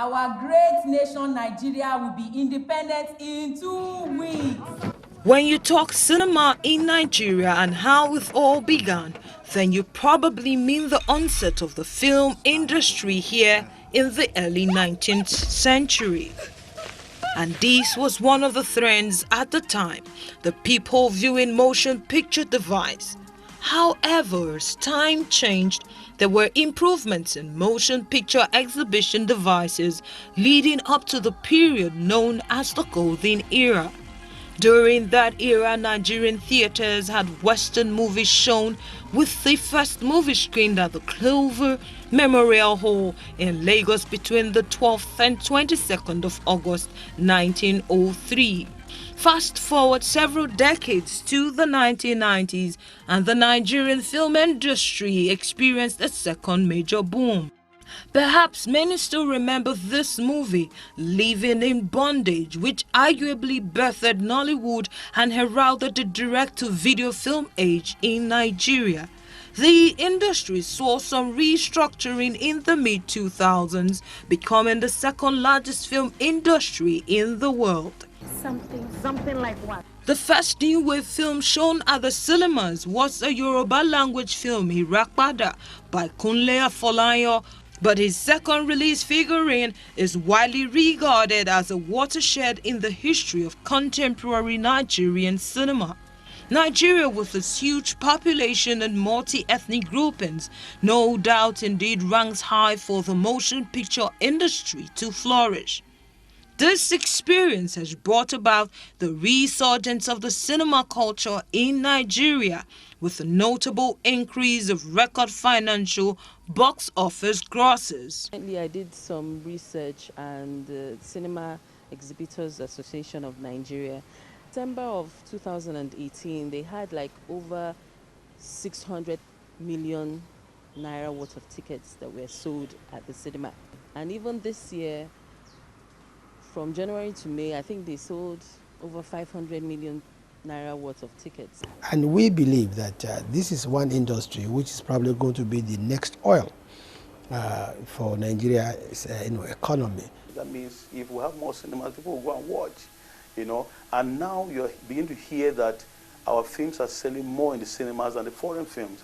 Our great nation, Nigeria, will be independent in 2 weeks. When you talk cinema in Nigeria and how it all began, then you probably mean the onset of the film industry here in the early 19th century. And this was one of the trends at the time, the people viewing motion picture device. However, as time changed, there were improvements in motion picture exhibition devices leading up to the period known as the Golden Era. During that era, Nigerian theaters had Western movies shown, with the first movie screened at the Clover Memorial Hall in Lagos between the 12th and 22nd of August 1903. Fast forward several decades to the 1990s, and the Nigerian film industry experienced a second major boom. Perhaps many still remember this movie, Living in Bondage, which arguably birthed Nollywood and heralded the direct-to-video film age in Nigeria. The industry saw some restructuring in the mid-2000s, becoming the second largest film industry in the world. Something like what? The first new wave film shown at the cinemas was a Yoruba language film, Irapada, by Kunle Afolayan, but his second release figurine is widely regarded as a watershed in the history of contemporary Nigerian cinema. Nigeria, with its huge population and multi-ethnic groupings, no doubt indeed ranks high for the motion picture industry to flourish. This experience has brought about the resurgence of the cinema culture in Nigeria, with a notable increase of record financial box office grosses. I did some research, and the Cinema Exhibitors Association of Nigeria, December of 2018, they had like over 600 million naira worth of tickets that were sold at the cinema. And even this year, from January to May, I think they sold over 500 million naira worth of tickets. And we believe that this is one industry which is probably going to be the next oil for Nigeria's economy. That means if we have more cinemas, people will go and watch, And now you're beginning to hear that our films are selling more in the cinemas than the foreign films.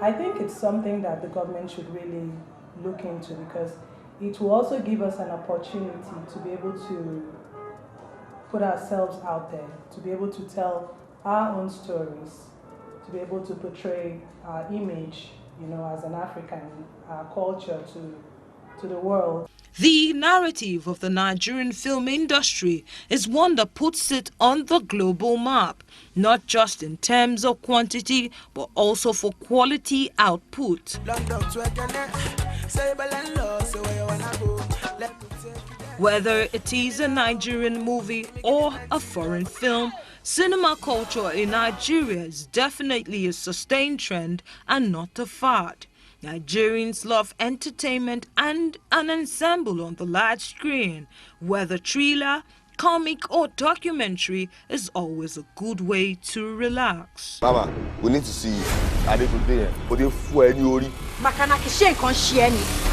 I think it's something that the government should really look into, because it will also give us an opportunity to be able to put ourselves out there, to be able to tell our own stories, to be able to portray our image, as an African, our culture to the world. The narrative of the Nigerian film industry is one that puts it on the global map, not just in terms of quantity, but also for quality output. Whether it is a Nigerian movie or a foreign film, cinema culture in Nigeria is definitely a sustained trend and not a fad. Nigerians love entertainment and an ensemble on the large screen. Whether thriller, comic or documentary is always a good way to relax. Mama, we need to see you.